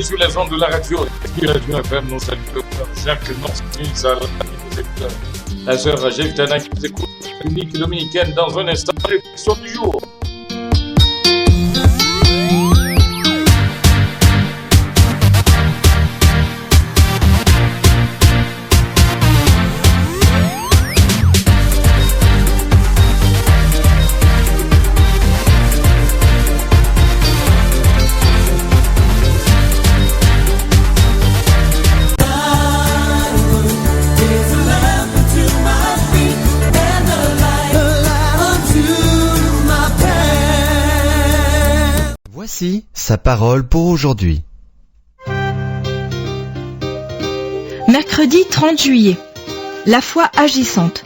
Sur les ondes de la radio FM, nous saluons Jacques Nancy, la sœur Giltana qui nous écoute, unique dominicaine, dans un instant, réflexion du jour. Voici sa parole pour aujourd'hui. Mercredi 30 juillet. La foi agissante.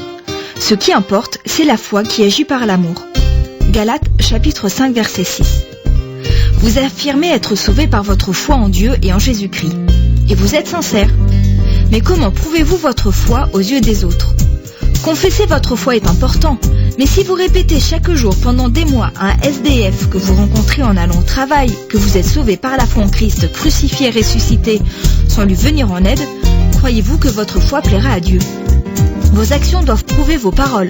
Ce qui importe, c'est la foi qui agit par l'amour. Galates chapitre 5 verset 6. Vous affirmez être sauvé par votre foi en Dieu et en Jésus-Christ. Et vous êtes sincère. Mais comment prouvez-vous votre foi aux yeux des autres ? Confesser votre foi est important, mais si vous répétez chaque jour pendant des mois à un SDF que vous rencontrez en allant au travail, que vous êtes sauvé par la foi en Christ, crucifié et ressuscité, sans lui venir en aide, croyez-vous que votre foi plaira à Dieu ? Vos actions doivent prouver vos paroles.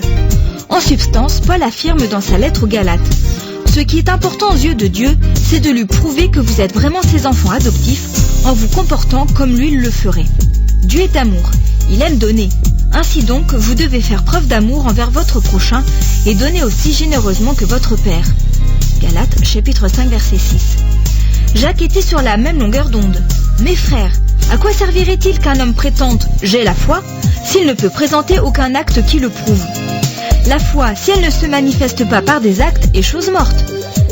En substance, Paul affirme dans sa lettre aux Galates, « Ce qui est important aux yeux de Dieu, c'est de lui prouver que vous êtes vraiment ses enfants adoptifs en vous comportant comme lui le ferait. Dieu est amour, il aime donner. Ainsi donc, vous devez faire preuve d'amour envers votre prochain et donner aussi généreusement que votre Père. » Galates chapitre 5 verset 6. Jacques était sur la même longueur d'onde. « Mes frères, à quoi servirait-il qu'un homme prétende « j'ai la foi » s'il ne peut présenter aucun acte qui le prouve ? La foi, si elle ne se manifeste pas par des actes, est chose morte. »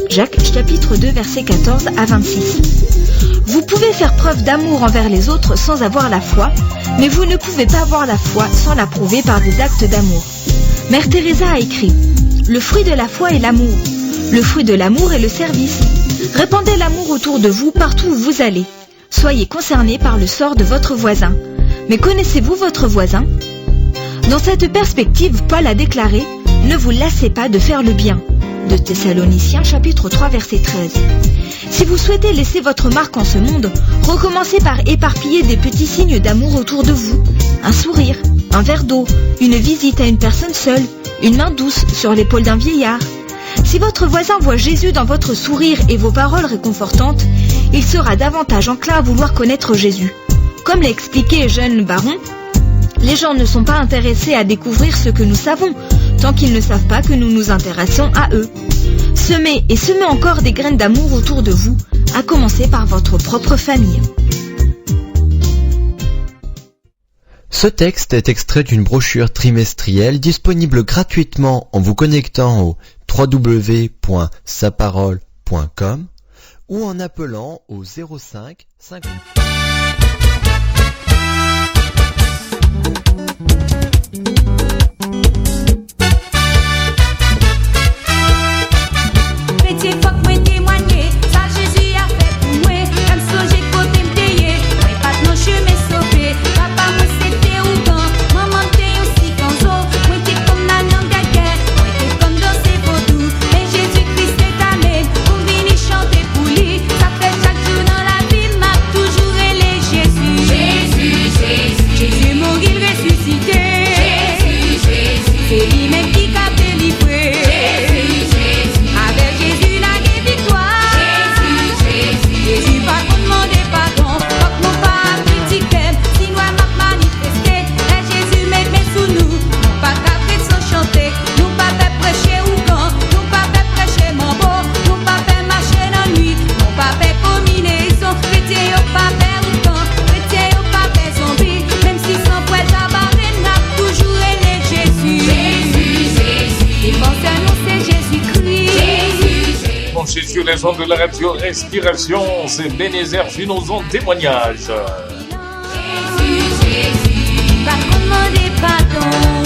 Jacques chapitre 2 verset 14 à 26. Vous pouvez faire preuve d'amour envers les autres sans avoir la foi, mais vous ne pouvez pas avoir la foi sans la prouver par des actes d'amour. Mère Teresa a écrit « Le fruit de la foi est l'amour. Le fruit de l'amour est le service. Répandez l'amour autour de vous partout où vous allez. Soyez concernés par le sort de votre voisin. Mais connaissez-vous votre voisin ? » Dans cette perspective, Paul a déclaré « Ne vous lassez pas de faire le bien » de Thessaloniciens chapitre 3 verset 13. Si vous souhaitez laisser votre marque en ce monde, recommencez par éparpiller des petits signes d'amour autour de vous. Un sourire, un verre d'eau, une visite à une personne seule, une main douce sur l'épaule d'un vieillard. Si votre voisin voit Jésus dans votre sourire et vos paroles réconfortantes, il sera davantage enclin à vouloir connaître Jésus. Comme l'a expliqué Jeune Baron, les gens ne sont pas intéressés à découvrir ce que nous savons, tant qu'ils ne savent pas que nous nous intéressons à eux. Semez et semez encore des graines d'amour autour de vous, à commencer par votre propre famille. Ce texte est extrait d'une brochure trimestrielle disponible gratuitement en vous connectant au www.saparole.com ou en appelant au 05 50. Jésus-Christ est à branchés sur les ondes de la radio Respiration, c'est Bénézer Junozon témoignage. Jésus, Jésus, pas demander pardon.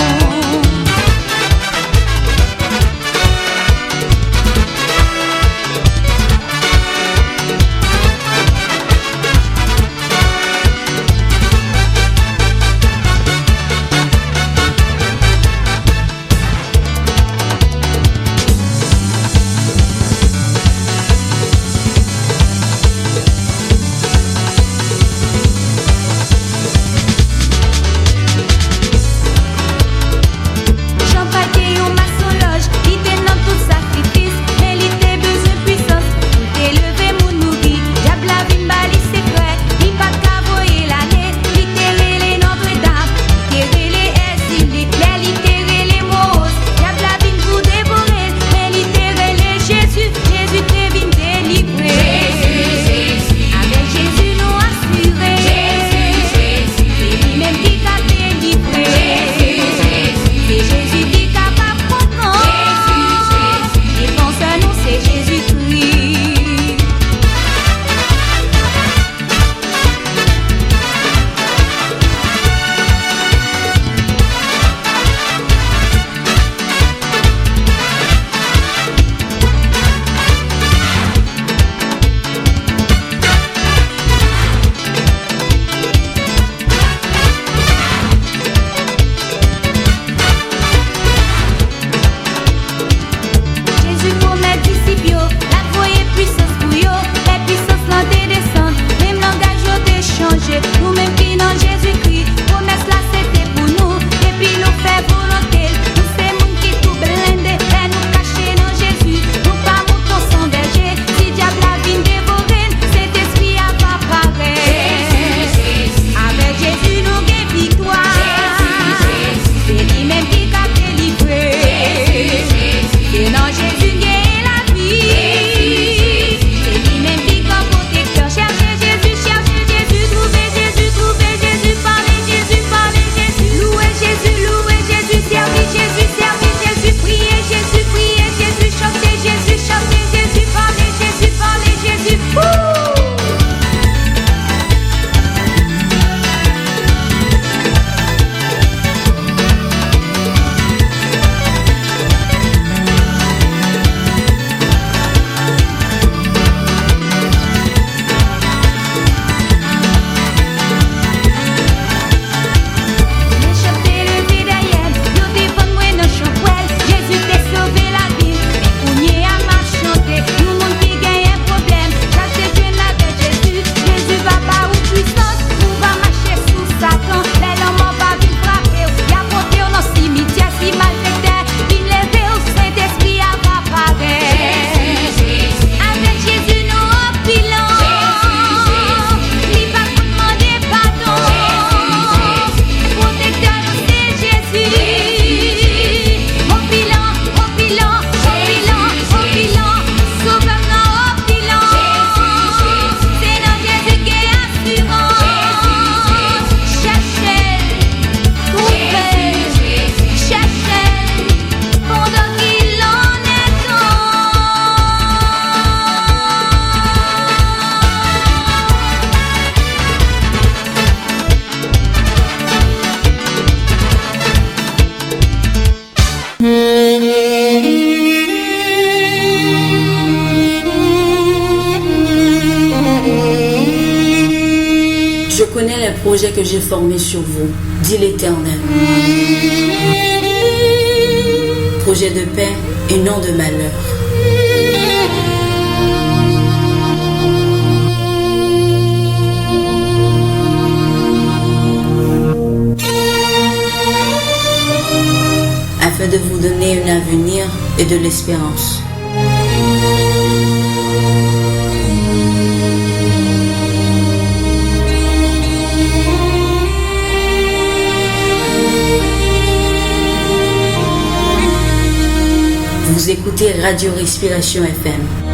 Projet que j'ai formé sur vous, dit l'Éternel. Projet de paix et non de malheur. Afin de vous donner un avenir et de l'espérance. Vous écoutez Radio Respiration FM.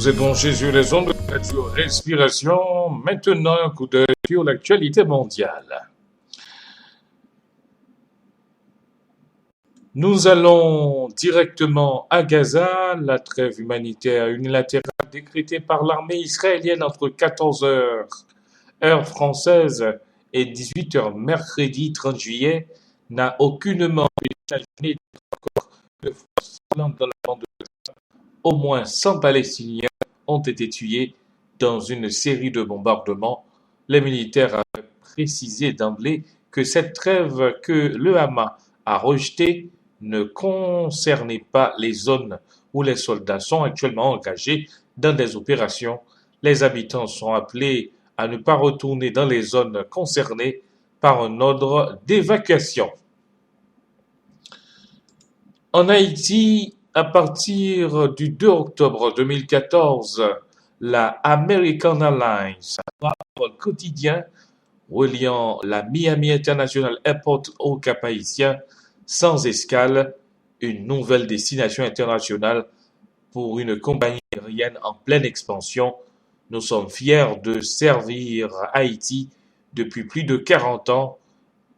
Vous êtes branchés sur les ondes de Radio Respiration. Maintenant, un coup d'œil sur l'actualité mondiale. Nous allons directement à Gaza. La trêve humanitaire unilatérale décrétée par l'armée israélienne entre 14h, heure française, et 18h mercredi 30 juillet n'a aucunement imaginé de force dans la bande de Gaza. Au moins 100 Palestiniens ont été tués dans une série de bombardements. Les militaires avaient précisé d'emblée que cette trêve que le Hamas a rejetée ne concernait pas les zones où les soldats sont actuellement engagés dans des opérations. Les habitants sont appelés à ne pas retourner dans les zones concernées par un ordre d'évacuation. En Haïti, à partir du 2 octobre 2014, la American Airlines, un vol quotidien reliant la Miami International Airport au Cap-Haïtien, sans escale, une nouvelle destination internationale pour une compagnie aérienne en pleine expansion. Nous sommes fiers de servir Haïti depuis plus de 40 ans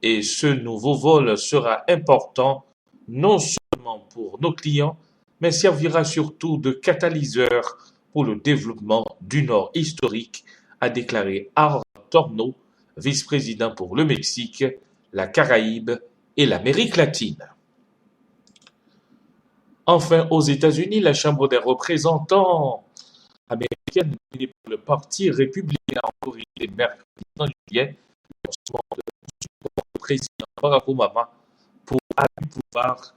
et ce nouveau vol sera important non seulement pour nos clients, mais servira surtout de catalyseur pour le développement du Nord historique, a déclaré Aaron Torno, vice-président pour le Mexique, la Caraïbe et l'Amérique latine. Enfin, aux États-Unis, la Chambre des représentants américaine nominée par le Parti républicain a autorisé mercredi 30 juillet le lancement de support du président Barack Obama pour abus de pouvoir